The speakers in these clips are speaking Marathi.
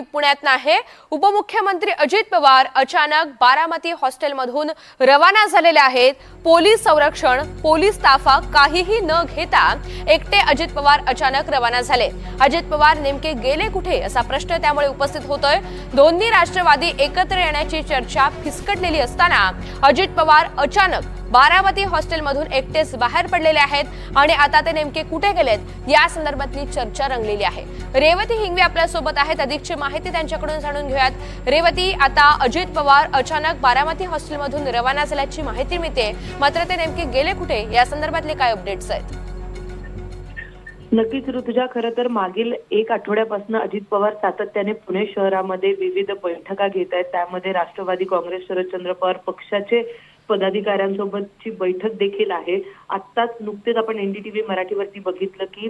पुण्यात आहे। उपमुख्यमंत्री अजित पवार अचानक बारामती हॉस्टेलमधून रवाना झालेले आहेत। पोलीस संरक्षण, पोलीस ताफा काहीही न घेता एकटे अजित पवार अचानक रवाना झाले। अजित पवार नेमके गेले कुठे असा प्रश्न त्यामुळे उपस्थित होतोय। दोन्ही राष्ट्रवादी एकत्र येण्याची चर्चा फिसकटलेली असताना अजित पवार अचानक बारामती हॉस्टेलमधून एकटेच बाहेर पडलेले आहेत आणि आता ते नेमके कुठे गेलेत या संदर्भातली चर्चा रंगलेली आहे। रेवती हिंगवे आपल्या सोबत आहेत, अधिकची माहिती त्यांच्याकडून जाणून घेऊयात। रेवती, आता अजित पवार अचानक बारामती हॉस्टेलमधून रवाना झाल्याची माहिती मिळते, मात्र ते नेमके गेले कुठे या संदर्भातले काय अपडेट्स आहेत? नक्कीच ऋतुजा, खरं तर मागील एक आठवड्यापासून अजित पवार सातत्याने पुणे शहरामध्ये विविध बैठका घेत आहेत। त्यामध्ये राष्ट्रवादी काँग्रेस शरदचंद्र पवार पक्षाचे पदाधिकाऱ्यांसोबतची बैठक देखील आहे। आत्ताच नुकतेच आपण एनडीटीव्ही मराठीवरती बघितलं की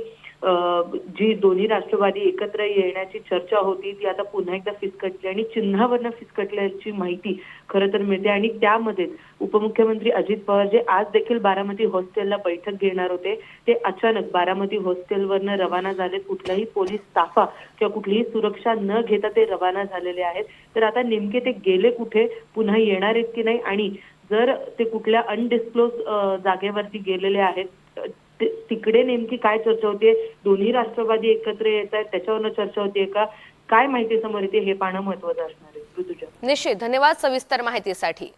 जी दोन्ही राष्ट्रवादी एकत्र येण्याची चर्चा होती ती आता पुन्हा एकदा फिसकटली आणि चिन्हावरनं फिसकटल्याची माहिती खरं तर मिळते। आणि त्यामध्ये उपमुख्यमंत्री अजित पवार जे आज देखील बारामती हॉस्टेलला बैठक घेणार होते ते अचानक बारामती हॉस्टेलवरनं रवाना झाले। कुठलाही पोलीस ताफा किंवा कुठलीही सुरक्षा न घेता ते रवाना झालेले आहेत। तर आता नेमके ते गेले कुठे, पुन्हा येणार आहेत की नाही, आणि जर ते कुठल्या अनडिस्क्लोज जागेवरती गेलेले आहेत तिकडे नेमकी काय चर्चा होते, दोन्ही राष्ट्रवादी एकत्र येत आहेत त्याच्यावरनं चर्चा होते का, काय माहिती समोर येते हे पाहणं महत्त्वाचं असणार आहे। ऋतुजा, निश्चित, धन्यवाद सविस्तर माहितीसाठी।